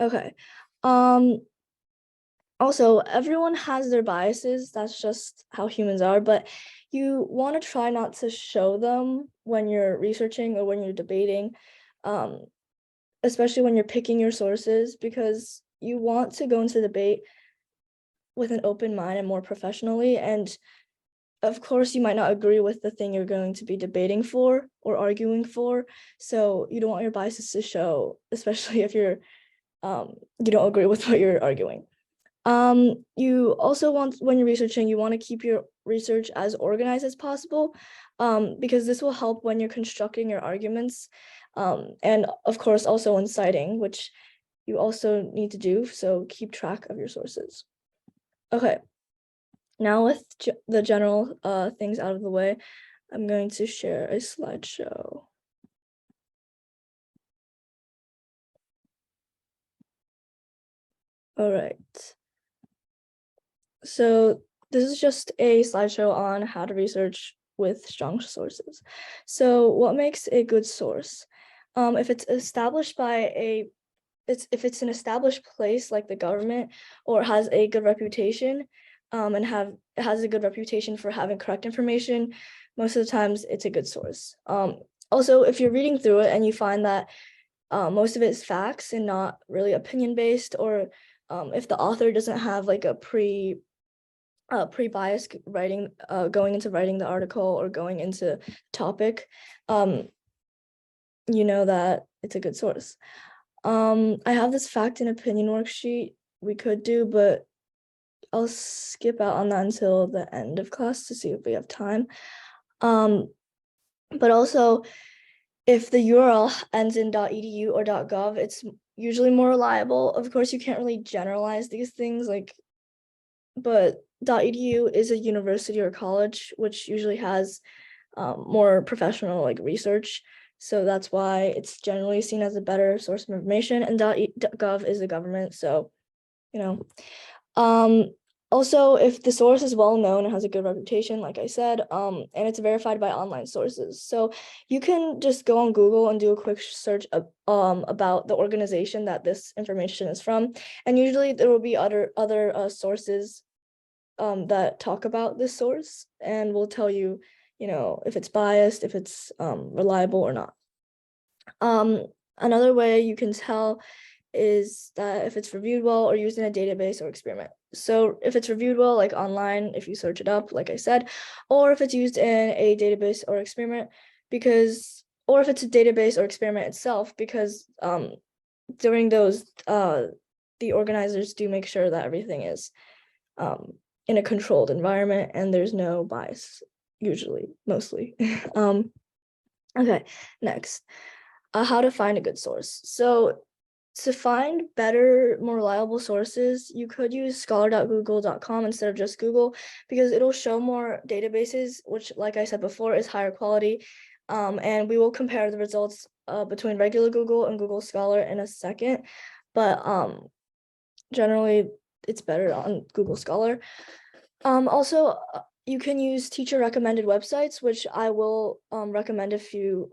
Okay. Also, everyone has their biases. That's just how humans are, but you want to try not to show them when you're researching or when you're debating, um, especially when you're picking your sources, because you want to go into debate with an open mind and more professionally. And of course, you might not agree with the thing you're going to be debating for or arguing for. So you don't want your biases to show, especially if you don't agree with what you're arguing. You also want, when you're researching, you want to keep your research as organized as possible, because this will help when you're constructing your arguments, and of course also when citing, which you also need to do. So keep track of your sources. Okay, now with the general things out of the way, I'm going to share a slideshow. All right. So this is just a slideshow on how to research with strong sources. So what makes a good source? If it's established by if it's an established place like the government, or has a good reputation, and has a good reputation for having correct information, most of the times it's a good source. Also, if you're reading through it and you find that most of it is facts and not really opinion based, or if the author doesn't have like a pre-bias writing, going into writing the article or going into topic, you know that it's a good source. I have this fact and opinion worksheet we could do, but I'll skip out on that until the end of class to see if we have time. But also, if the URL ends in .edu or .gov, it's usually more reliable. Of course, you can't really generalize these things, but .edu is a university or college, which usually has more professional research. So that's why it's generally seen as a better source of information. And .gov is the government. So, you know, also, if the source is well known and has a good reputation, like I said, and it's verified by online sources. So you can just go on Google and do a quick search about the organization that this information is from. And usually there will be other sources that talk about this source and will tell you, if it's biased, if it's reliable or not. Another way you can tell is that if it's reviewed well or used in a database or experiment. So if it's reviewed well, like online, if you search it up, like I said, or if it's used in a database or experiment, or if it's a database or experiment itself, because during those, the organizers do make sure that everything is in a controlled environment and there's no bias, usually, mostly. Okay, next. How to find a good source. So to find better, more reliable sources, you could use scholar.google.com instead of just Google, because it'll show more databases, which, like I said before, is higher quality. And we will compare the results between regular Google and Google Scholar in a second. But generally, it's better on Google Scholar. Also, you can use teacher recommended websites, which I will recommend a few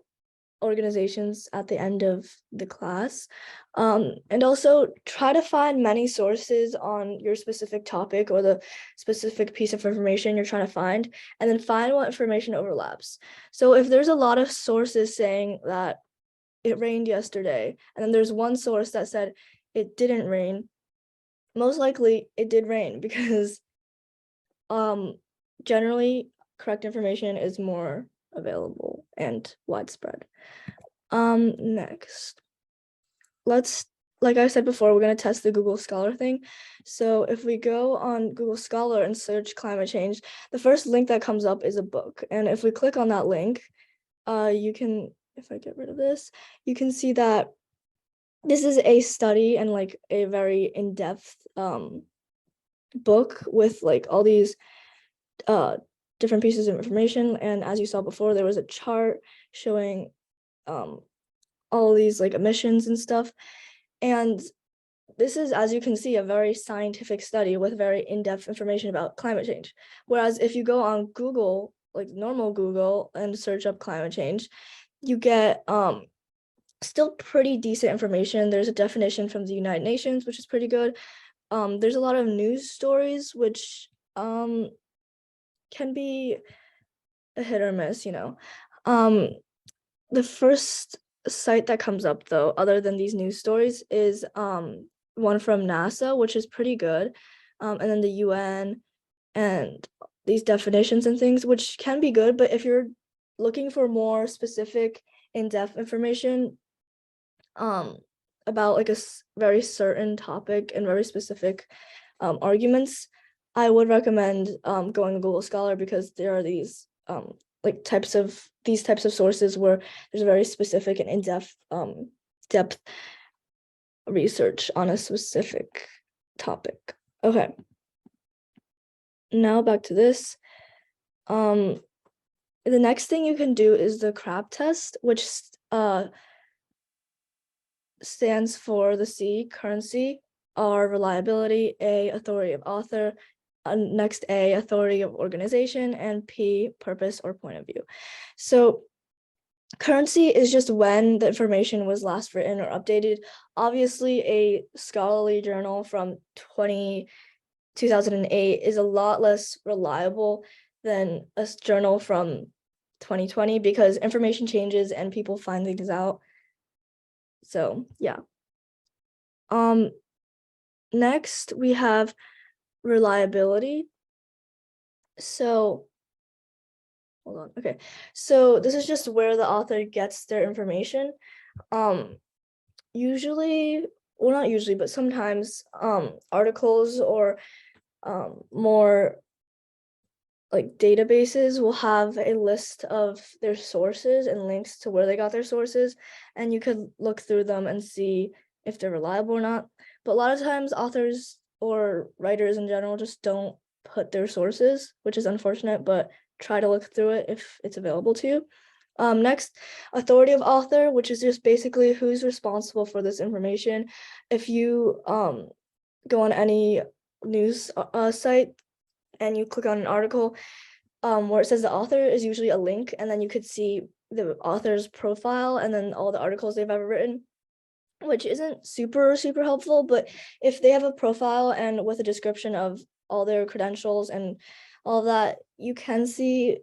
organizations at the end of the class. And also try to find many sources on your specific topic or the specific piece of information you're trying to find, and then find what information overlaps. So if there's a lot of sources saying that it rained yesterday, and then there's one source that said it didn't rain, most likely it did rain, because generally correct information is more available and widespread. Next, like I said before, we're going to test the Google Scholar thing. So if we go on Google Scholar and search climate change, the first link that comes up is a book. And if we click on that link, you can, if I get rid of this, you can see that this is a study and a very in-depth book with all these different pieces of information. And as you saw before, there was a chart showing all these emissions and stuff. And this is, as you can see, a very scientific study with very in-depth information about climate change. Whereas if you go on Google, like normal Google, and search up climate change, you get still pretty decent information. There's a definition from the United Nations, which is pretty good. There's a lot of news stories, which can be a hit or miss, you know. The first site that comes up though, other than these news stories, is one from NASA, which is pretty good. And then the UN and these definitions and things, which can be good, but if you're looking for more specific in-depth information about like a very certain topic and very specific arguments, I would recommend going to Google Scholar, because there are these like types of sources where there's a very specific and in-depth depth research on a specific topic. Okay. Now back to this. The next thing you can do is the CRAP test, which stands for the C, currency, R, reliability, A, authority of author, next A, authority of organization, and P, purpose or point of view. So currency is just when the information was last written or updated. Obviously, a scholarly journal from 2008 is a lot less reliable than a journal from 2020, because information changes and people find things out. So yeah. Next we have reliability. So hold on. Okay. So this is just where the author gets their information. Usually, well, not usually, but sometimes articles or more like databases will have a list of their sources and links to where they got their sources, and you could look through them and see if they're reliable or not. But a lot of times authors or writers in general just don't put their sources, which is unfortunate, but try to look through it if it's available to you. Next, authority of author, which is just basically who's responsible for this information. If you go on any news site and you click on an article where it says the author, is usually a link, and then you could see the author's profile and then all the articles they've ever written, which isn't super helpful. But if they have a profile and with a description of all their credentials and all that, you can see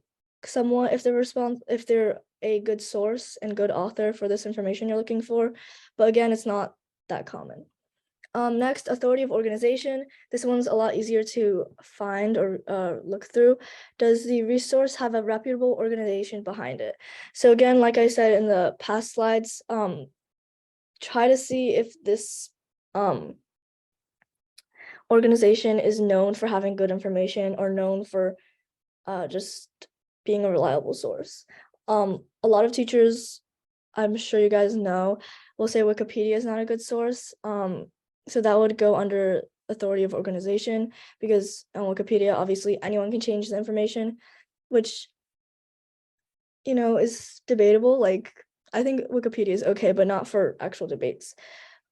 somewhat if they're a good source and good author for this information you're looking for. But again, it's not that common. Next, authority of organization. This one's a lot easier to find or look through. Does the resource have a reputable organization behind it? So again, like I said in the past slides, try to see if this organization is known for having good information or known for just being a reliable source. A lot of teachers, I'm sure you guys know, will say Wikipedia is not a good source. So that would go under authority of organization, because on Wikipedia, obviously anyone can change the information, which, you know, is debatable. Like, I think Wikipedia is okay, but not for actual debates.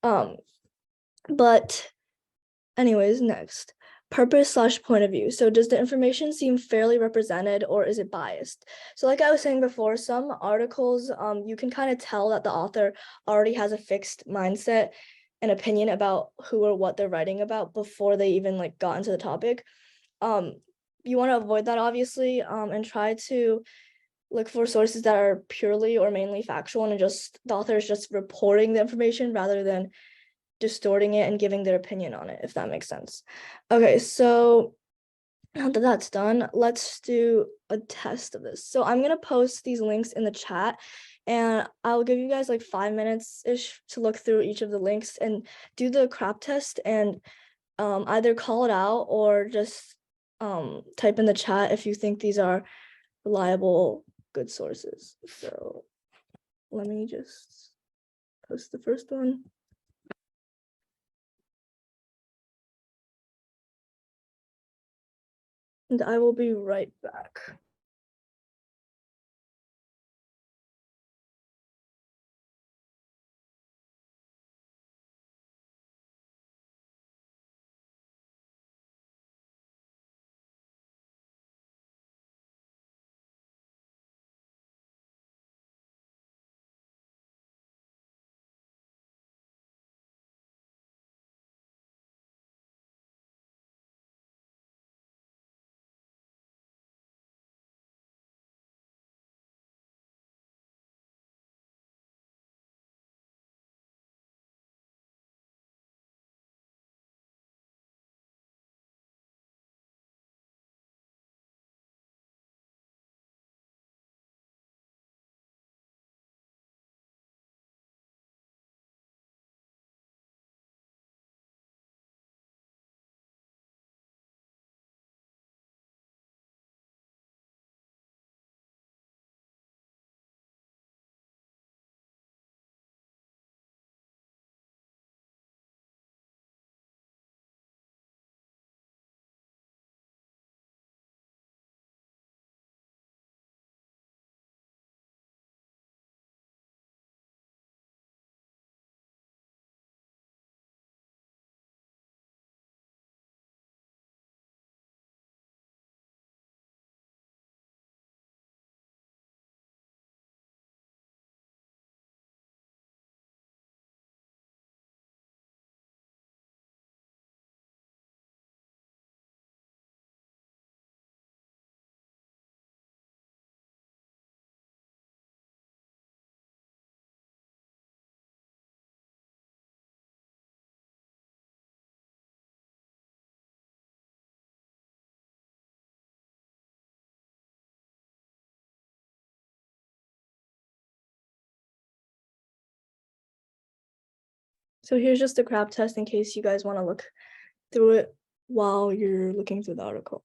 But anyways, next, purpose/point of view. So does the information seem fairly represented, or is it biased? So like I was saying before, some articles, you can kind of tell that the author already has a fixed mindset and opinion about who or what they're writing about before they even like got into the topic. You want to avoid that, obviously, and try to look for sources that are purely or mainly factual, and just the author is just reporting the information rather than distorting it and giving their opinion on it, if that makes sense. Okay, so now that that's done, let's do a test of this. So I'm gonna post these links in the chat, and I'll give you guys like 5 minutes-ish to look through each of the links and do the CRAP test, and either call it out or just type in the chat if you think these are reliable, good sources. So let me just post the first one. And I will be right back. So here's just a crap test in case you guys want to look through it while you're looking through the article.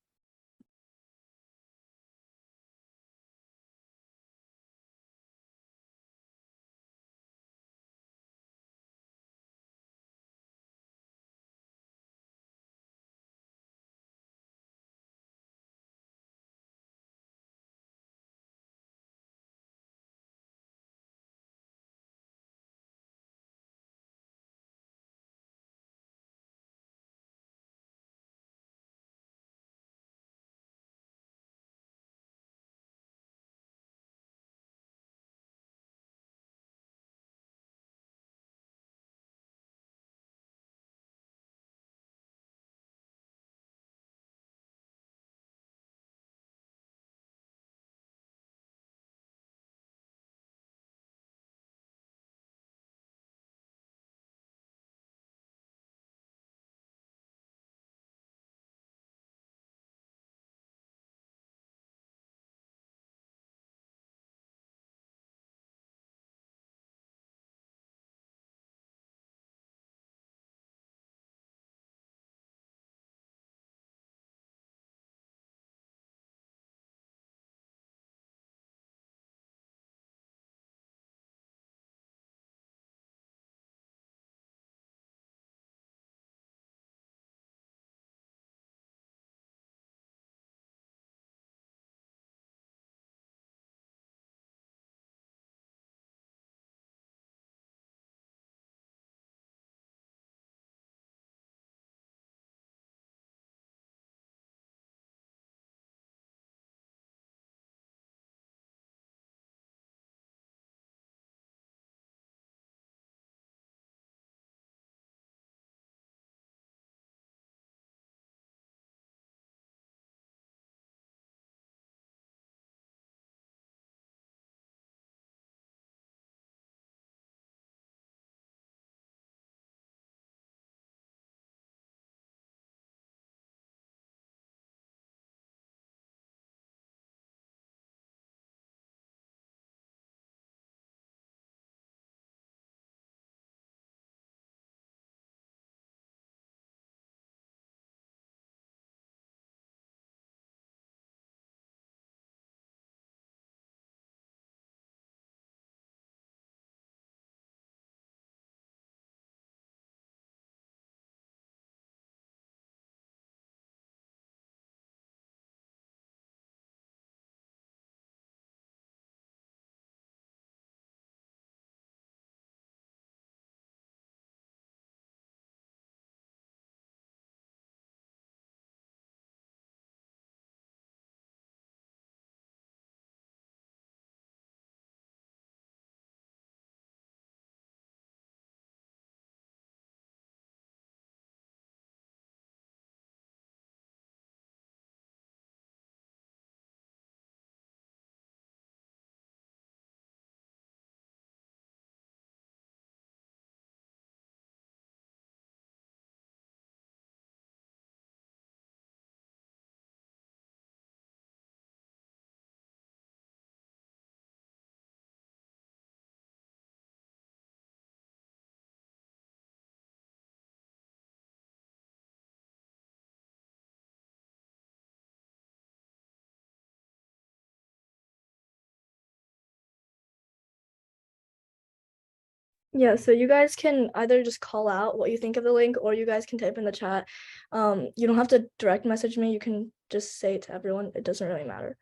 Yeah, so you guys can either just call out what you think of the link, or you guys can type in the chat. You don't have to direct message me. You can just say it to everyone. It doesn't really matter.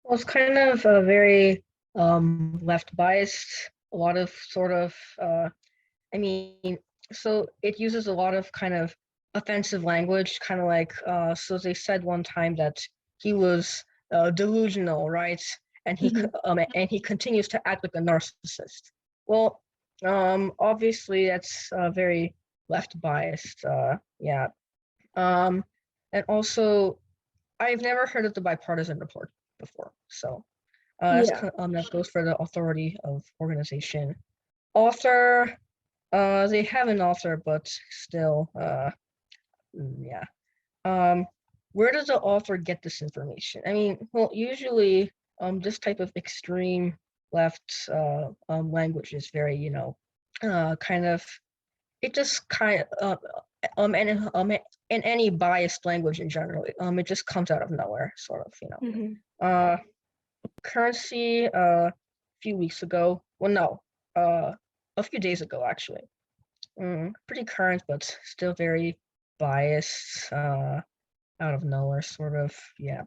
Well, it's kind of a very left biased, a lot of sort of, I mean, so it uses a lot of kind of offensive language, kind of like, so they said one time that he was delusional, right? And he continues to act like a narcissist. Well, obviously that's very left biased, yeah. Um, and also, I've never heard of the bipartisan report before, so Yeah. that goes for the authority of organization. Author, they have an author, but still, yeah. Where does the author get this information? I mean, well, usually, this type of extreme left language is very, kind of, it just kind of, in any biased language in general, it just comes out of nowhere, sort of, Mhm. Uh, Currency, a few weeks ago, well, no, a few days ago, actually. Pretty current, but still very biased, out of nowhere, sort of, yeah.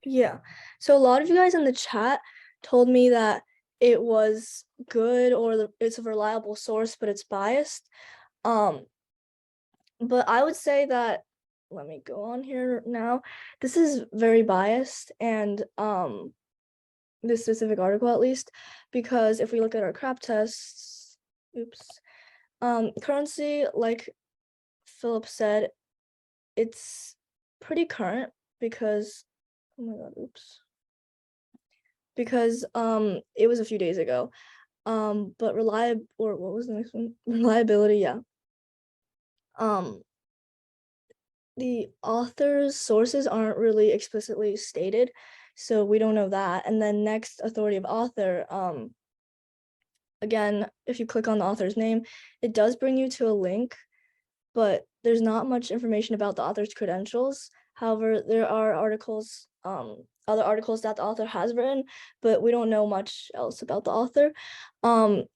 Yeah. So a lot of you guys in the chat told me that it was good or it's a reliable source, but it's biased. Um, but I would say that let me go on here now. This is very biased and this specific article at least, because if we look at our crap tests, oops, currency, like Philip said, it's pretty current because oh my god, oops. Because it was a few days ago. But reliable or what was the next one? Reliability, yeah. Um, the author's sources aren't really explicitly stated, so we don't know that. And then next, authority of author. Again, if you click on the author's name, it does bring you to a link, but there's not much information about the author's credentials. However, there are articles, other articles that the author has written, but we don't know much else about the author.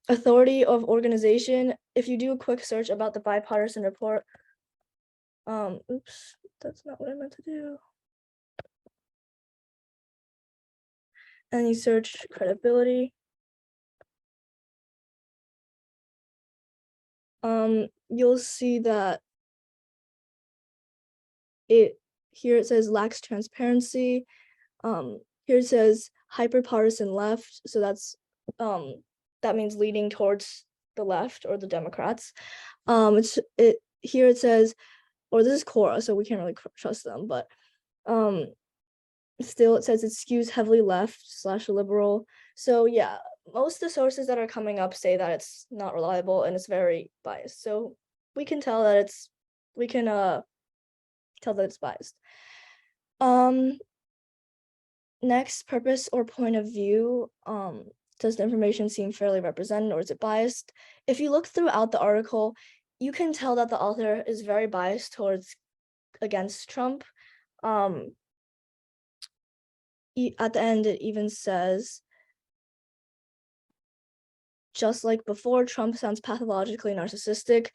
Authority of organization, if you do a quick search about the bipartisan report, oops, that's not what I meant to do. And you search credibility. You'll see that it here it says lacks transparency. Here it says hyperpartisan left, so that means leaning towards the left or the Democrats. It here it says, or this is Quora, so we can't really trust them, but still it says it skews heavily left / liberal. So yeah, most of the sources that are coming up say that it's not reliable and it's very biased. So we can tell that we can tell that it's biased. Next, purpose or point of view. Does the information seem fairly represented or is it biased? If you look throughout the article, you can tell that the author is very biased towards against Trump. Um, at the end, it even says, just like before, Trump sounds pathologically narcissistic.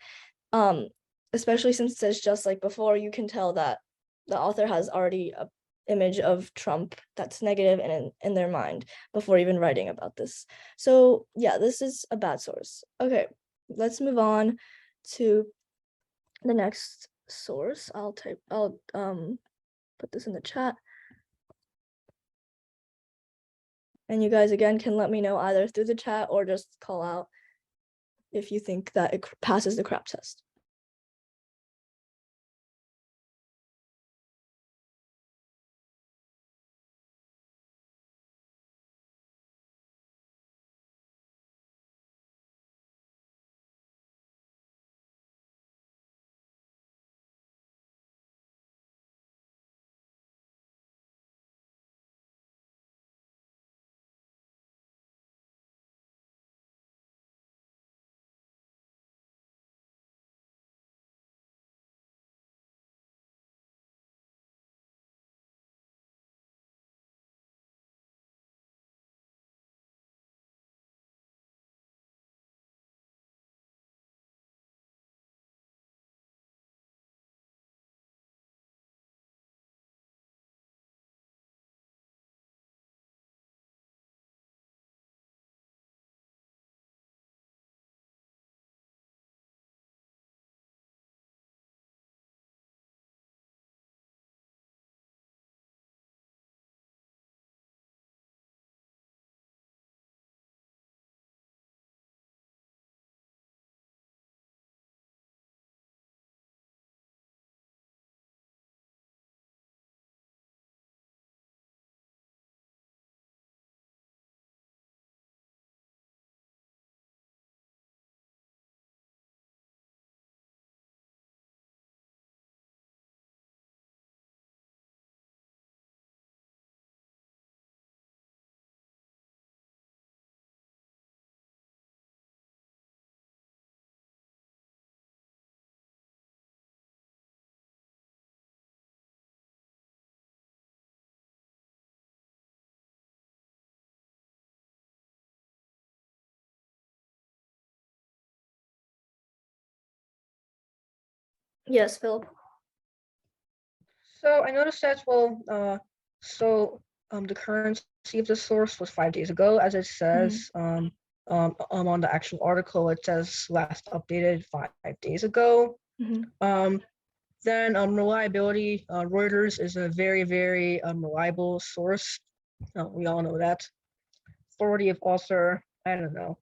Um, Especially since it says just like before, you can tell that the author has already a image of Trump that's negative and in their mind before even writing about this. So yeah, this is a bad source. Okay, let's move on to the next source. I'll put this in the chat. And you guys again can let me know either through the chat or just call out if you think that it passes the crap test. Yes, Philip. So I noticed that, the currency of the source was 5 days ago, as it says on the actual article. It says last updated 5 days ago. Mm-hmm. Then reliability, Reuters is a very, very reliable source. We all know that. Authority of author, I don't know.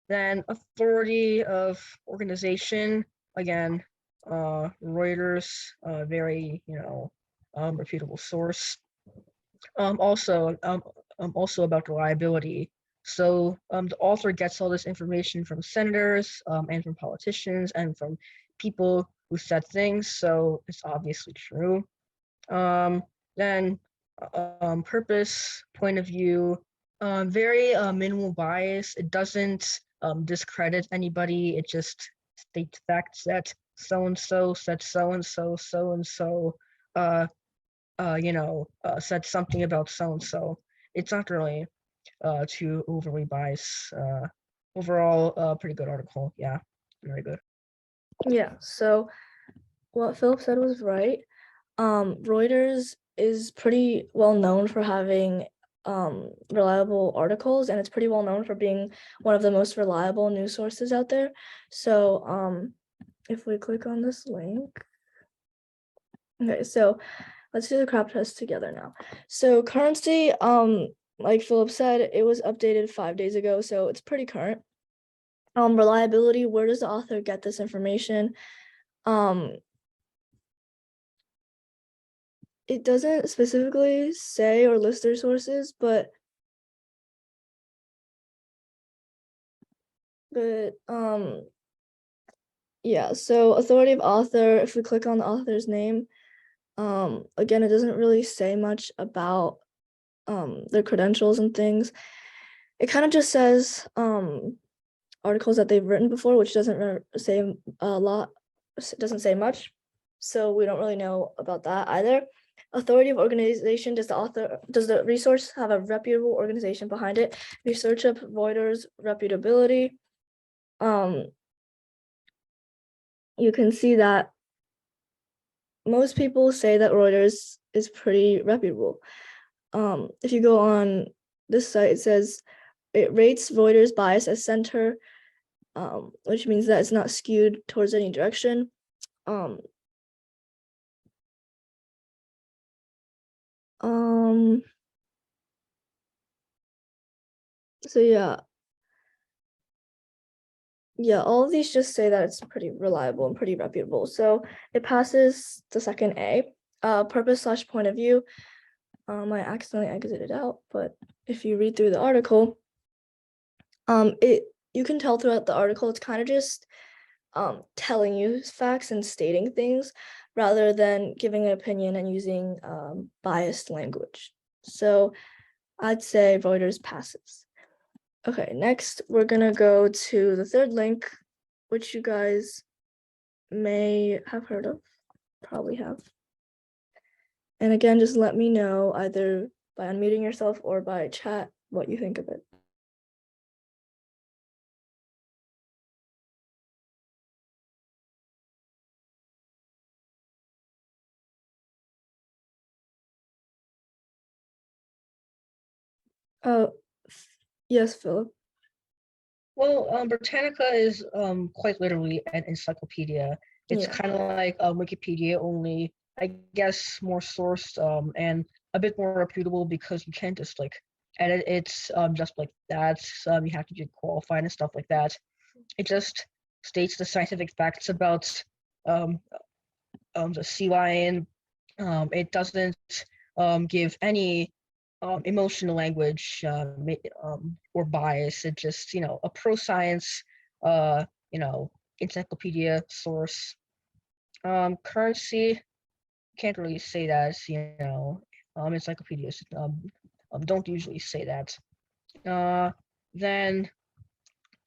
Then authority of organization, again, Reuters, very, reputable source. Also about reliability. So the author gets all this information from senators and from politicians and from people who said things, so it's obviously true. Then purpose, point of view, very minimal bias. It doesn't discredit anybody. It just states facts that so and so said so and so, so and so. Said something about so and so. It's not really too overly biased. Overall, pretty good article. Yeah, very good. Yeah, so what Philip said was right. Reuters is pretty well known for having reliable articles, and it's pretty well known for being one of the most reliable news sources out there. So if we click on this link, okay, so let's do the crop test together now. So currency, like Philip said, it was updated 5 days ago, so it's pretty current. Reliability, where does the author get this information? It doesn't specifically say or list their sources, but yeah, so authority of author, if we click on the author's name, again, it doesn't really say much about their credentials and things. It kind of just says articles that they've written before, which doesn't say a lot, doesn't say much. So we don't really know about that either. Authority of organization, does the resource have a reputable organization behind it? If you search up Reuters reputability, you can see that most people say that Reuters is pretty reputable. If you go on this site, it says it rates Reuters bias as center, which means that it's not skewed towards any direction. Um, so yeah, all of these just say that it's pretty reliable and pretty reputable. So it passes the second A. Purpose/point of view. I accidentally exited out, but if you read through the article, you can tell throughout the article it's kind of just telling you facts and stating things rather than giving an opinion and using biased language. So I'd say Reuters passes. Okay, next we're gonna go to the third link, which you guys may have heard of, probably have. And again, just let me know either by unmuting yourself or by chat what you think of it. Oh, yes, Philip. Well, Britannica is quite literally an encyclopedia. It's Yeah. kind of like Wikipedia, only I guess more sourced and a bit more reputable because you can't just like edit it just like that. You have to get qualified and stuff like that. It just states the scientific facts about um, the sea lion. It doesn't give any emotional language or bias. It just, a pro science, uh, you know, encyclopedia source. Currency, can't really say that, encyclopedias don't usually say that. Then,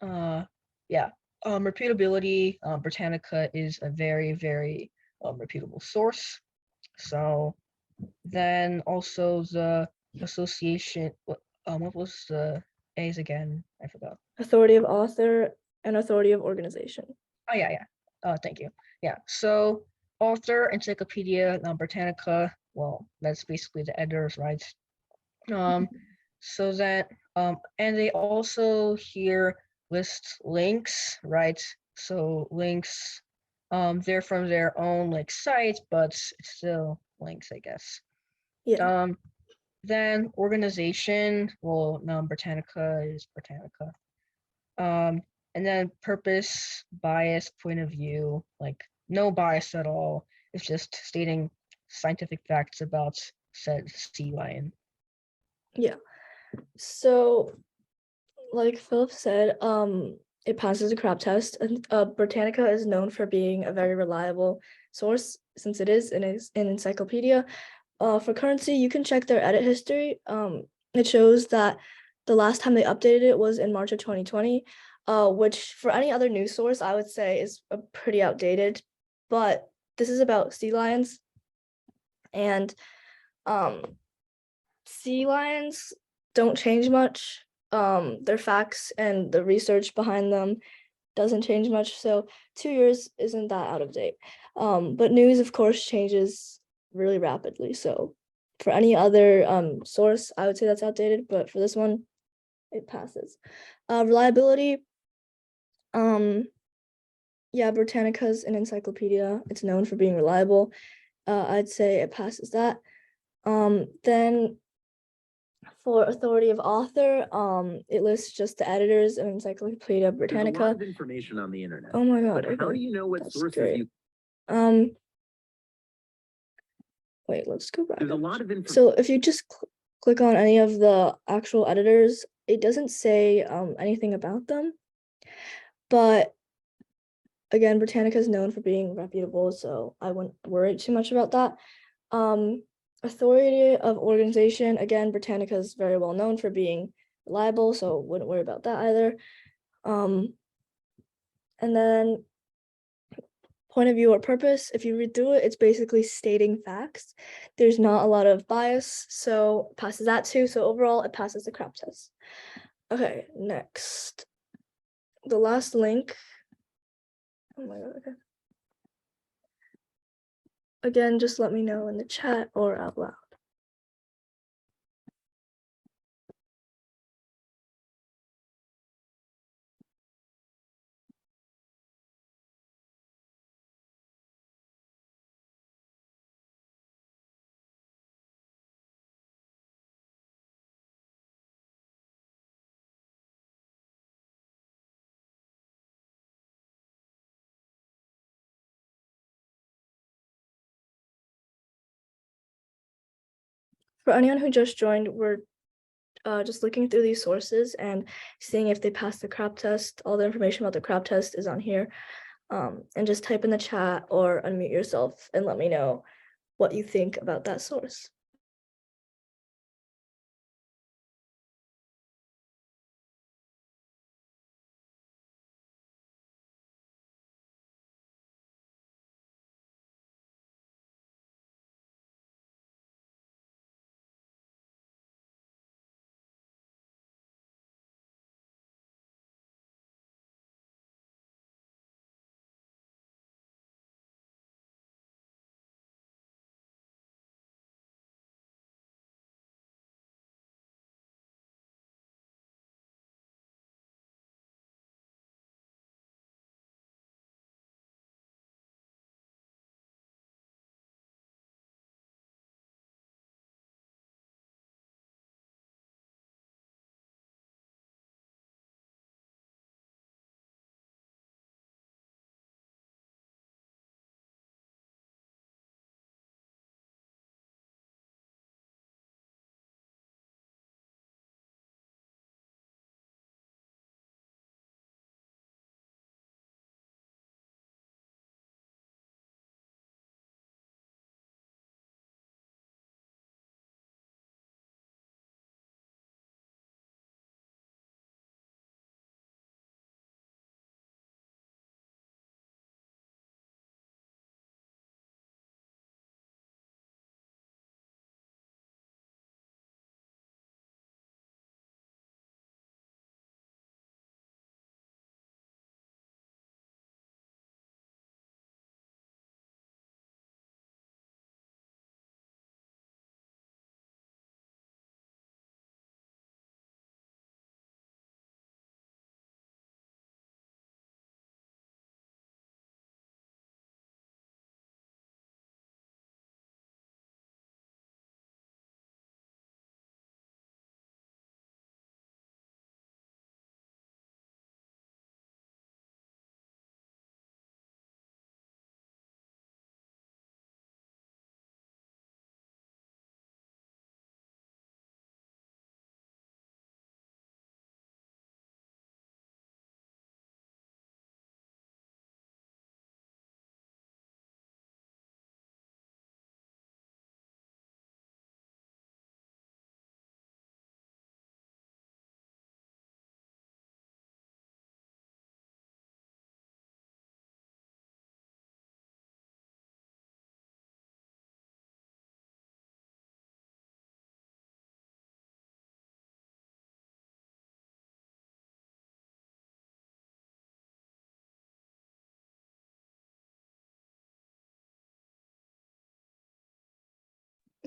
yeah, reputability, Britannica is a very, very reputable source. So then also the association, what was the A's again? I forgot. Authority of author and authority of organization. Oh yeah, yeah. Thank you. Yeah. So author, Encyclopedia Britannica. Well, that's basically the editors, right? Um, so that and they also here list links, right? So links, they're from their own like site, but it's still links, I guess. Yeah. Um, then organization, well, no, Britannica is Britannica. Um, and then purpose, bias, point of view, like no bias at all. It's just stating scientific facts about said sea lion. Yeah. So like Philip said, it passes a crop test, and Britannica is known for being a very reliable source since it is an encyclopedia. For currency, you can check their edit history. It shows that the last time they updated it was in March of 2020, which for any other news source, I would say is a pretty outdated. But this is about sea lions, and um, sea lions don't change much. Their facts and the research behind them doesn't change much. So 2 years isn't that out of date. But news, of course, changes really rapidly. So for any other source, I would say that's outdated. But for this one, it passes. Reliability. Yeah, Britannica's an encyclopedia. It's known for being reliable. I'd say it passes that. Then for authority of author, it lists just the editors of Encyclopedia There's a lot Britannica. of information on the internet. Oh my god, But how okay. do you know what That's sources great. you Wait, let's go back there's a up. lot of information. So if you just click on any of the actual editors, it doesn't say anything about them. But again, Britannica is known for being reputable, so I wouldn't worry too much about that. Authority of organization, again, Britannica is very well known for being reliable, so wouldn't worry about that either. And then point of view or purpose, if you read through it, it's basically stating facts. There's not a lot of bias, so passes that too. So overall, it passes the crop test. Okay, next. The last link. Oh my god, okay. Again, just let me know in the chat or out loud. For anyone who just joined, we're just looking through these sources and seeing if they pass the crop test. All the information about the crop test is on here. And just type in the chat or unmute yourself and let me know what you think about that source.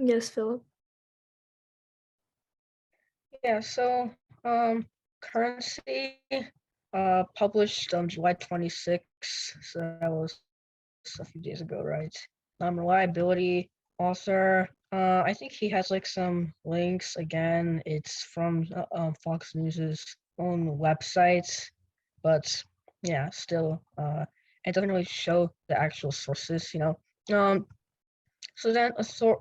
Yes, Philip. Yeah, so currency published July 26th, so that was a few days ago, right? Reliability author. I think he has like some links. Again, it's from Fox News's own website, but yeah, still, it doesn't really show the actual sources, you know. So then, so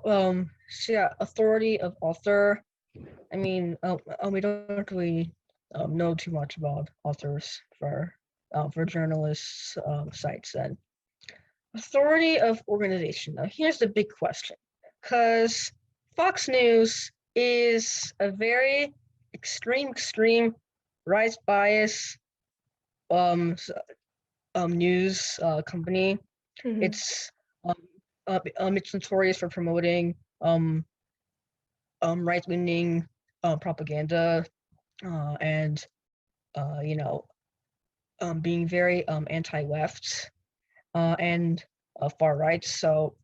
yeah, authority of author. I mean, we don't really know too much about authors for journalists sites. Then authority of organization. Now, here's the big question, because Fox News is a very extreme rights bias um news company. Mhm. It's it's notorious for promoting right leaning propaganda and you know being very anti-left and far right. So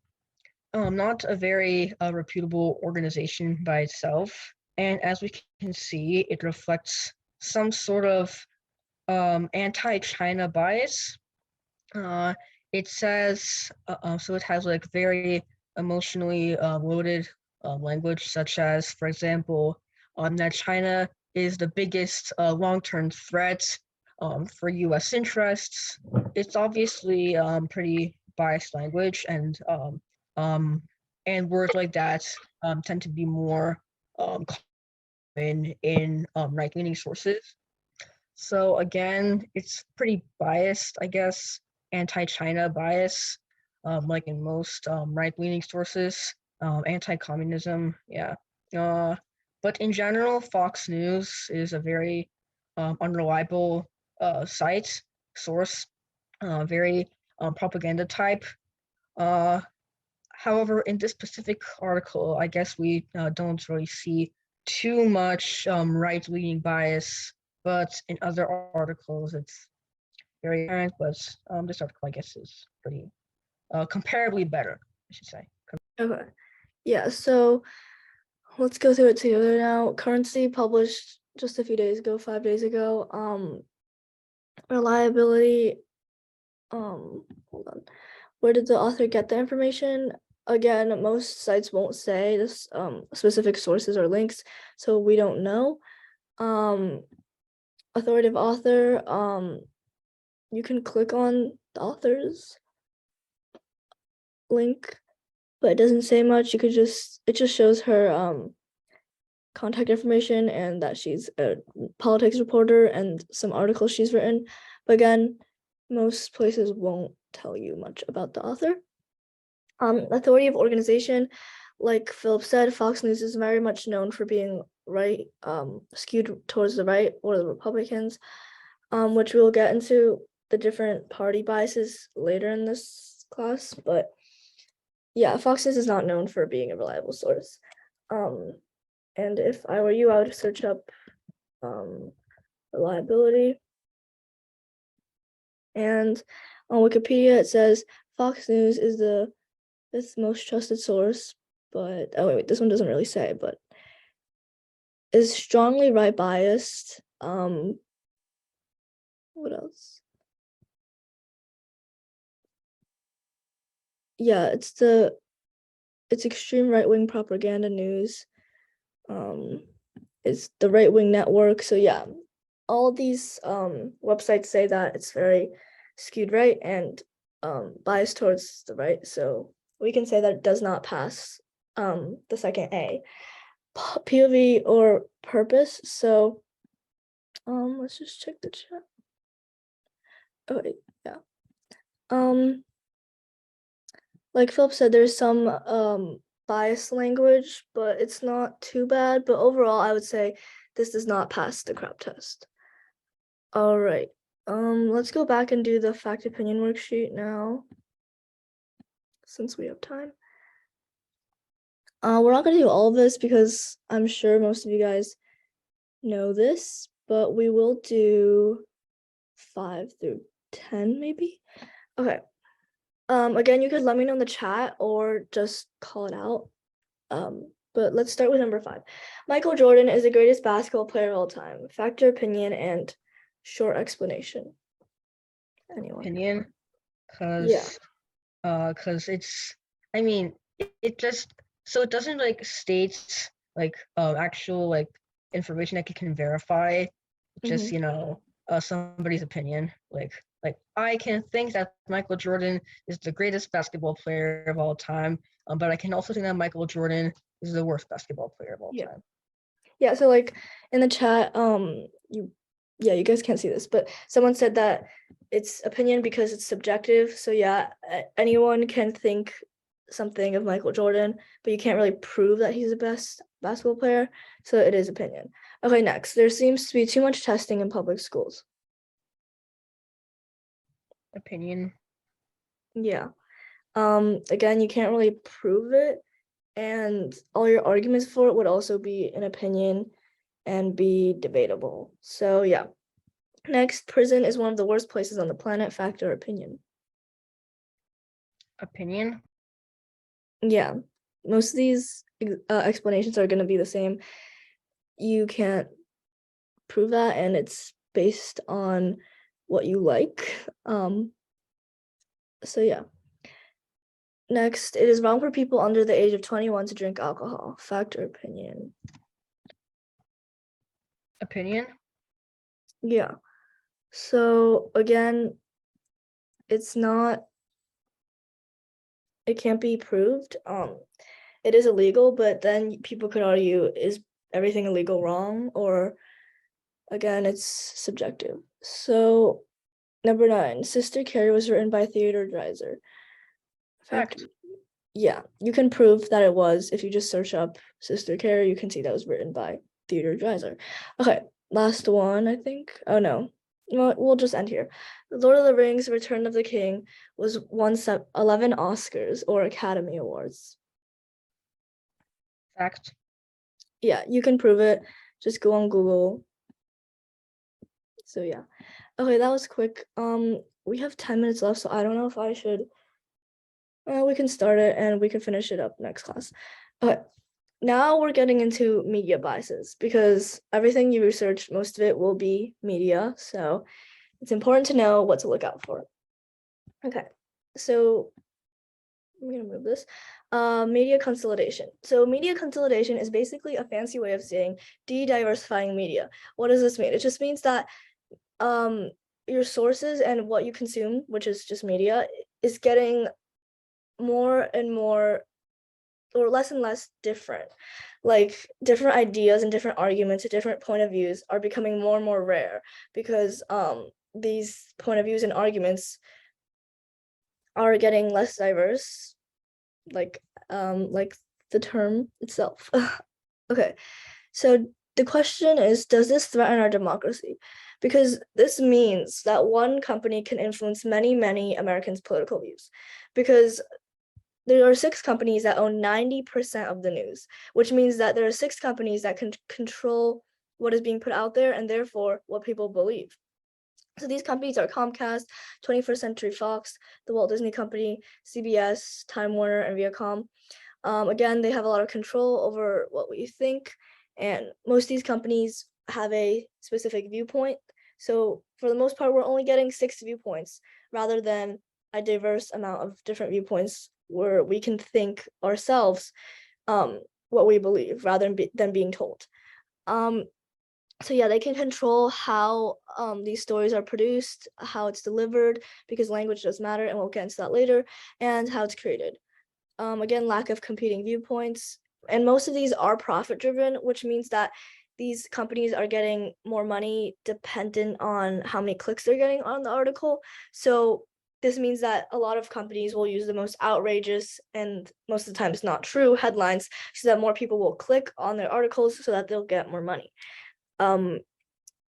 not a very reputable organization by itself. And as we can see, it reflects some sort of anti-China bias. Uh, it says, so it has like very emotionally loaded language, such as, for example, that China is the biggest long-term threat for U.S. interests. It's obviously pretty biased language, um, and words like that tend to be more common in right-leaning sources. So again, it's pretty biased, I guess, anti-China bias, like in most right-leaning sources, anti-communism, yeah. Uh, but in general, Fox News is a very unreliable site source, very propaganda type. Uh, However, in this specific article, I guess we don't really see too much right-leaning bias, but in other articles, it's very apparent. But this article, I guess, is pretty comparably better, I should say. Okay. Yeah, so let's go through it together now. Currency published just a few days ago, 5 days ago. Reliability, hold on. Where did the author get the information? Again, most sites won't say this specific sources or links, so we don't know. Authoritative author, you can click on the author's link, but it doesn't say much. You could just it just shows her contact information and that she's a politics reporter and some articles she's written. But again, most places won't tell you much about the author. Authority of organization, like Philip said, Fox News is very much known for being right, skewed towards the right or the Republicans, which we'll get into the different party biases later in this class. But yeah, Fox News is not known for being a reliable source. And if I were you, I would search up reliability. And on Wikipedia, it says Fox News is the fifth most trusted source, but oh wait, this one doesn't really say, but is strongly right biased. What else? Yeah, it's extreme right wing propaganda news. It's the right wing network. So yeah, all these websites say that it's very skewed right and biased towards the right. So we can say that it does not pass the second A. POV or purpose. So let's just check the chat. Oh wait, yeah. Like Philip said, there's some biased language, but it's not too bad. But overall, I would say this does not pass the crop test. All right. Let's go back and do the fact opinion worksheet now, since we have time. We're not gonna do all of this because I'm sure most of you guys know this, but we will do 5 through 10 maybe. Okay. Again, you could let me know in the chat or just call it out. But let's start with number 5. Michael Jordan is the greatest basketball player of all time. Factor, opinion, and short explanation. Anyone? Opinion, Yeah. because it's, I mean, it just, so it doesn't like state like actual like information that you can verify, just Mm-hmm. somebody's opinion. Like I can think that Michael Jordan is the greatest basketball player of all time, but I can also think that Michael Jordan is the worst basketball player of all Yeah. time. Yeah, so like in the chat, you guys can't see this, but someone said that it's opinion because it's subjective. So yeah, anyone can think something of Michael Jordan, but you can't really prove that he's the best basketball player. So it is opinion. Okay, next. There seems to be too much testing in public schools. Opinion. Yeah. Again, you can't really prove it, and all your arguments for it would also be an opinion and be debatable. So yeah. Next, prison is one of the worst places on the planet. Fact or opinion? Opinion. Yeah, most of these explanations are going to be the same. You can't prove that, and it's based on what you like. So yeah. Next, it is wrong for people under the age of 21 to drink alcohol. Fact or opinion? Opinion. Yeah. So again, it's not. It can't be proved. It is illegal, but then people could argue, is everything illegal wrong? Or again, it's subjective. So number 9, Sister Carrie was written by Theodore Dreiser. Fact. Fact. Yeah, you can prove that it was. If you just search up Sister Carrie, you can see that was written by Theodore Dreiser. Okay, last one, I think. Oh no, we'll just end here. The Lord of the Rings: Return of the King was won 11 Oscars or Academy Awards. Fact. Yeah, you can prove it. Just go on Google. So yeah. Okay, that was quick. We have 10 minutes left, so I don't know if I should. We can start it and we can finish it up next class. Okay, now we're getting into media biases because everything you research, most of it will be media. So it's important to know what to look out for. Okay, so I'm gonna move this. Media consolidation. So media consolidation is basically a fancy way of saying de-diversifying media. What does this mean? It just means that your sources and what you consume, which is just media, is getting more and more or less and less different. Like different ideas and different arguments and different point of views are becoming more and more rare because these point of views and arguments are getting less diverse, like the term itself. Okay, so the question is, does this threaten our democracy? Because this means that one company can influence many Americans' political views. Because there are 6 companies that own 90% of the news, which means that there are 6 companies that can control what is being put out there and therefore what people believe. So these companies are Comcast, 21st Century Fox, the Walt Disney Company, CBS, Time Warner, and Viacom. Again, they have a lot of control over what we think, and most of these companies have a specific viewpoint. So for the most part, we're only getting 6 viewpoints rather than a diverse amount of different viewpoints where we can think ourselves what we believe rather than being told. So yeah, they can control how these stories are produced, how it's delivered, because language does matter, and we'll get into that later, and how it's created. Again, lack of competing viewpoints. And most of these are profit driven, which means that these companies are getting more money dependent on how many clicks they're getting on the article. So this means that a lot of companies will use the most outrageous and most of the time it's not true headlines so that more people will click on their articles so that they'll get more money.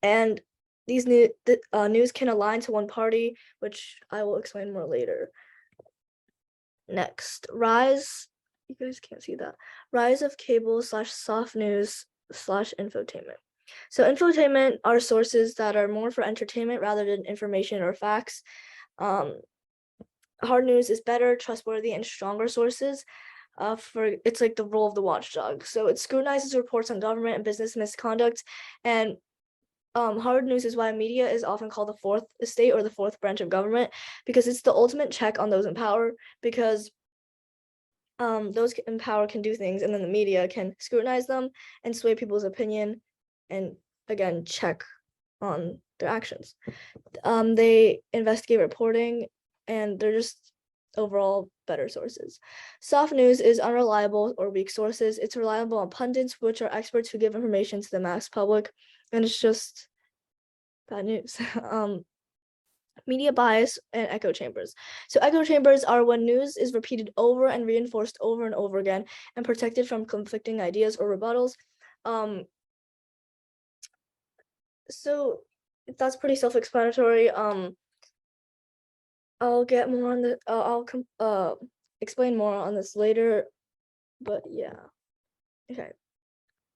And these news can align to one party, which I will explain more later. Next, you guys can't see that. Rise of cable / soft news / infotainment. So infotainment are sources that are more for entertainment rather than information or facts. Hard news is better, trustworthy, and stronger sources. it's like the role of the watchdog. So it scrutinizes reports on government and business misconduct. And hard news is why media is often called the fourth estate or the fourth branch of government, because it's the ultimate check on those in power. Because those in power can do things, and then the media can scrutinize them and sway people's opinion, and again check on their actions. They investigate reporting, and they're just overall better sources. Soft news is unreliable or weak sources. It's reliable on pundits, which are experts who give information to the mass public, and it's just bad news. Media bias and echo chambers. So echo chambers are when news is repeated over and reinforced over and over again and protected from conflicting ideas or rebuttals. So that's pretty self-explanatory. I'll get more on the I'll explain more on this later, but yeah. Okay.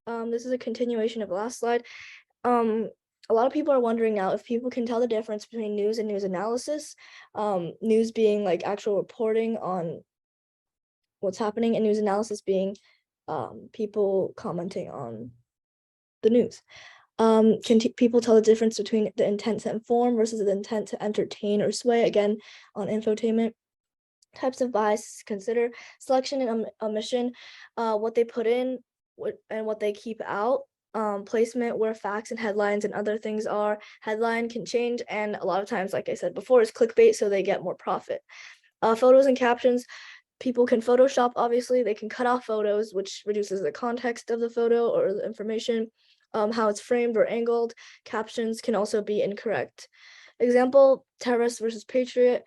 This is a continuation of the last slide. A lot of people are wondering now if people can tell the difference between news and news analysis. News being like actual reporting on what's happening, and news analysis being people commenting on the news. Can people tell the difference between the intent to inform versus the intent to entertain or sway? Again, on infotainment. Types of bias consider selection and omission, what they put in and what they keep out, placement where facts and headlines and other things are. Headline can change, and a lot of times, like I said before, is clickbait, so they get more profit. Photos and captions. People can Photoshop, obviously. They can cut off photos, which reduces the context of the photo or the information, how it's framed or angled. Captions can also be incorrect. Example, terrorist versus patriot.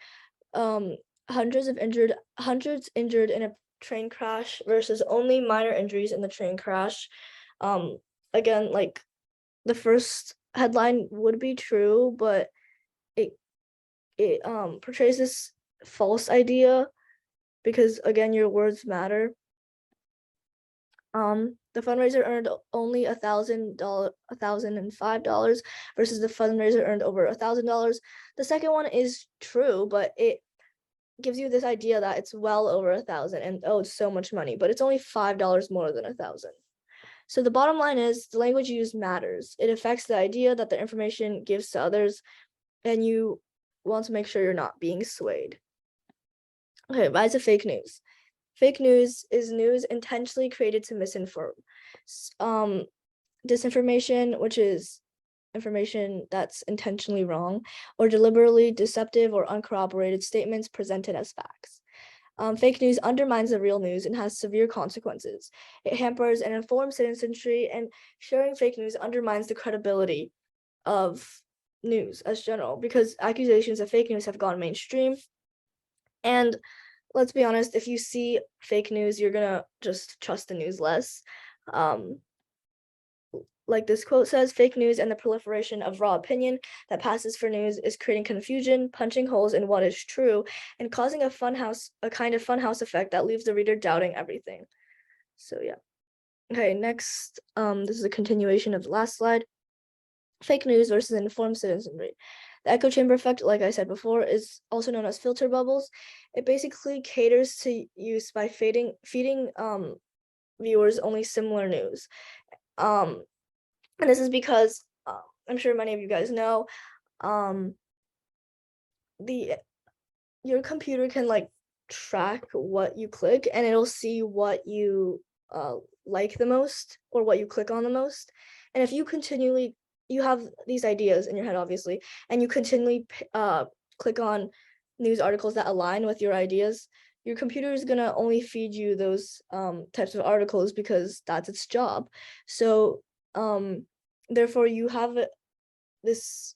Hundreds injured in a train crash versus only minor injuries in the train crash. Again, like the first headline would be true, but it portrays this false idea because again your words matter. The fundraiser earned only $1,005 versus the fundraiser earned over $1,000. The second one is true, but it gives you this idea that it's well over 1,000 and oh, it's so much money, but it's only $5 more than 1,000. So the bottom line is the language used matters. It affects the idea that the information gives to others, and you want to make sure you're not being swayed. Okay, rise of fake news. Fake news is news intentionally created to misinform. Disinformation, which is information that's intentionally wrong, or deliberately deceptive or uncorroborated statements presented as facts. Fake news undermines the real news and has severe consequences. It hampers and informs citizenry, and sharing fake news undermines the credibility of news as general, because accusations of fake news have gone mainstream. And let's be honest, if you see fake news, you're gonna just trust the news less. Like this quote says, fake news and the proliferation of raw opinion that passes for news is creating confusion, punching holes in what is true, and causing a kind of funhouse effect that leaves the reader doubting everything. So yeah. Okay, next, this is a continuation of the last slide. Fake news versus informed citizenry. The echo chamber effect, like I said before, is also known as filter bubbles. It basically caters to use by feeding viewers only similar news. And this is because I'm sure many of you guys know, your computer can like track what you click, and it'll see what you like the most or what you click on the most. And if you have these ideas in your head, obviously, and you continually click on news articles that align with your ideas, your computer is gonna only feed you those types of articles because that's its job. So therefore you have this,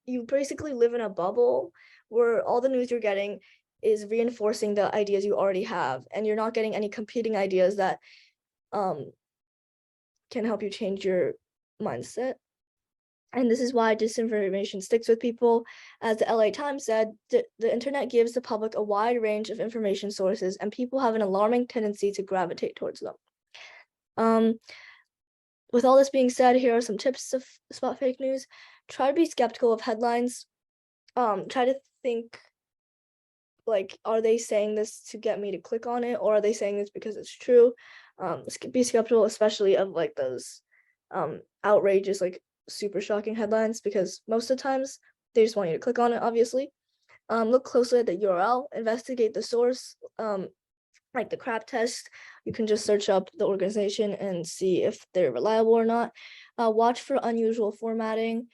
you basically live in a bubble where all the news you're getting is reinforcing the ideas you already have, and you're not getting any competing ideas that can help you change your mindset. And this is why disinformation sticks with people. As the LA Times said, the internet gives the public a wide range of information sources, and people have an alarming tendency to gravitate towards them. With all this being said, here are some tips to spot fake news. Try to be skeptical of headlines. Try to think like, are they saying this to get me to click on it, or are they saying this because it's true? Be skeptical, especially of like those outrageous, like super shocking headlines, because most of the times they just want you to click on it, obviously. Look closely at the URL, investigate the source, like the crap test. You can just search up the organization and see if they're reliable or not. Watch for unusual formatting.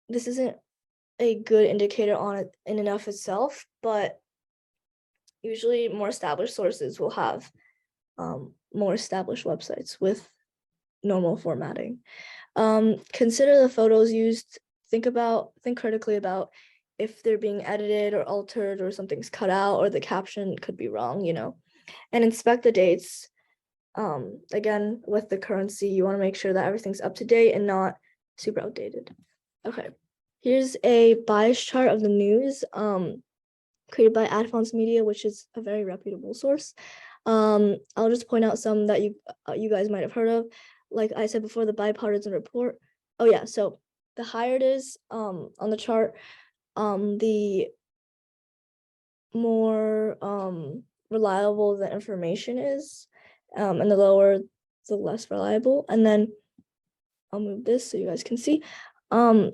This isn't a good indicator on it in and of itself, but usually more established sources will have more established websites with normal formatting. Consider the photos used. Think critically about if they're being edited or altered, or something's cut out, or the caption could be wrong, and inspect the dates. Again, with the currency, you want to make sure that everything's up to date and not super outdated. Okay, here's a bias chart of the news created by Advance Media, which is a very reputable source. I'll just point out some that you guys might have heard of. Like I said before, the bipartisan report. Oh yeah, so the higher it is on the chart, the more reliable the information is, and the lower, the less reliable. And then I'll move this so you guys can see. The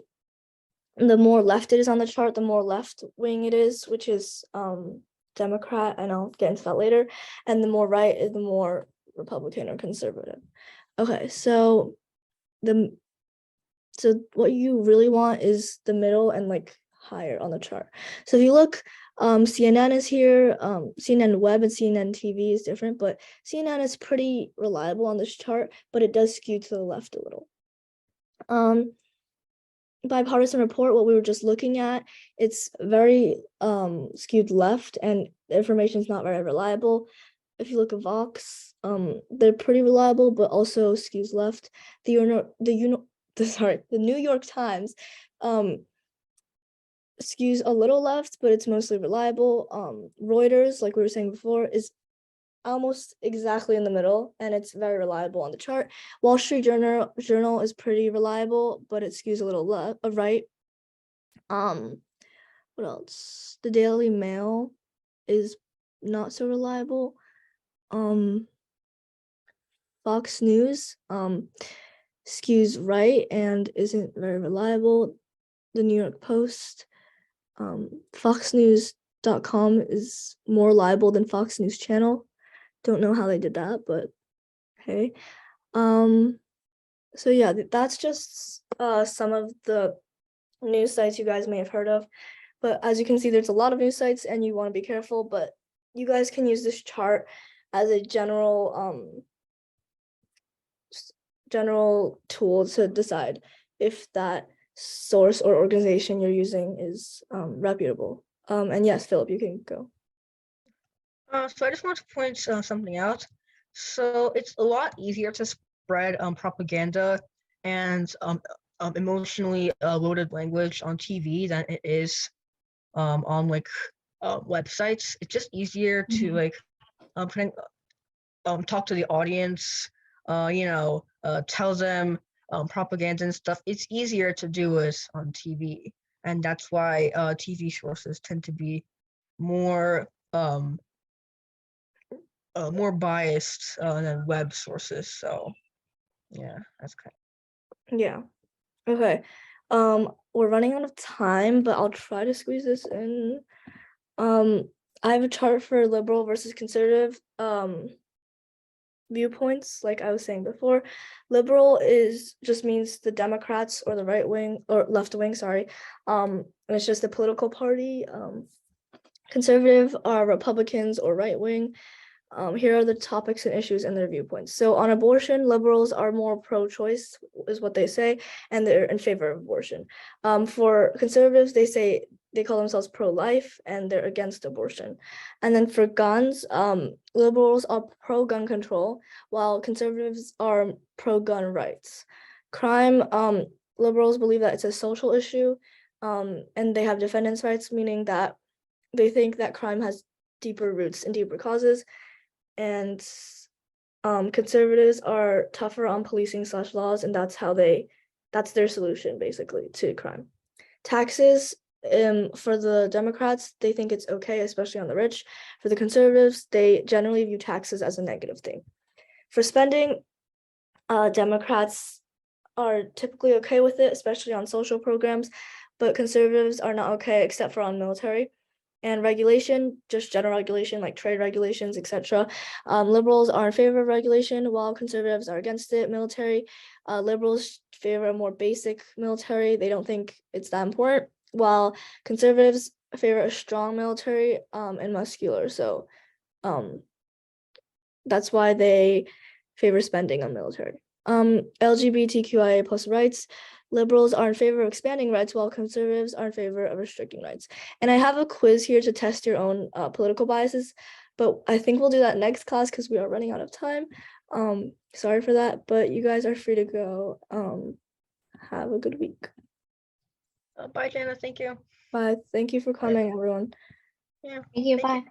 more left it is on the chart, the more left wing it is, which is Democrat, and I'll get into that later. And the more right is the more Republican or conservative. Okay, so what you really want is the middle and like higher on the chart. So if you look, CNN is here, CNN Web and CNN TV is different, but CNN is pretty reliable on this chart, but it does skew to the left a little. Bipartisan report, what we were just looking at, it's very skewed left, and the information is not very reliable. If you look at Vox, they're pretty reliable, but also skews left. The New York Times skews a little left, but it's mostly reliable. Reuters, like we were saying before, is almost exactly in the middle, and it's very reliable on the chart. Wall Street Journal is pretty reliable, but it skews a little right. What else? The Daily Mail is not so reliable. Fox News skews right and isn't very reliable. The New York Post, foxnews.com is more reliable than Fox News Channel. Don't know how they did that, but hey. So yeah, that's just some of the news sites you guys may have heard of. But as you can see, there's a lot of news sites, and you want to be careful, but you guys can use this chart as a general tool to decide if that source or organization you're using is reputable. And yes, Philip, you can go. So I just want to point something out. So it's a lot easier to spread propaganda and emotionally loaded language on TV than it is on like websites. It's just easier to like talk to the audience, tell them propaganda and stuff. It's easier to do it on TV, and that's why TV sources tend to be more more biased than web sources. So yeah, that's kind Yeah. Okay. We're running out of time, but I'll try to squeeze this in. I have a chart for liberal versus conservative viewpoints, like I was saying before. Liberal just means the Democrats or the right wing or left wing, sorry. And it's just a political party. Conservative are Republicans or right wing. Here are the topics and issues and their viewpoints. So on abortion, liberals are more pro-choice, is what they say, and they're in favor of abortion. For conservatives, they call themselves pro-life, and they're against abortion. And then for guns, liberals are pro-gun control, while conservatives are pro-gun rights. Crime, liberals believe that it's a social issue, and they have defendants' rights, meaning that they think that crime has deeper roots and deeper causes. And conservatives are tougher on policing / laws, and that's their solution basically to crime. Taxes, For the Democrats, they think it's okay, especially on the rich. For the conservatives, they generally view taxes as a negative thing. For spending, Democrats are typically okay with it, especially on social programs, but conservatives are not okay except for on military. And regulation, just general regulation like trade regulations, etc. Liberals are in favor of regulation, while conservatives are against it. Military, liberals favor a more basic military. They don't think it's that important, while conservatives favor a strong military and muscular. So that's why they favor spending on military. LGBTQIA plus rights. Liberals are in favor of expanding rights, while conservatives are in favor of restricting rights. And I have a quiz here to test your own political biases, but I think we'll do that next class because we are running out of time. Sorry for that, but you guys are free to go. Have a good week. Bye, Janna. Thank you. Bye. Thank you for coming, everyone. Yeah. Thank you. Thank you. Bye.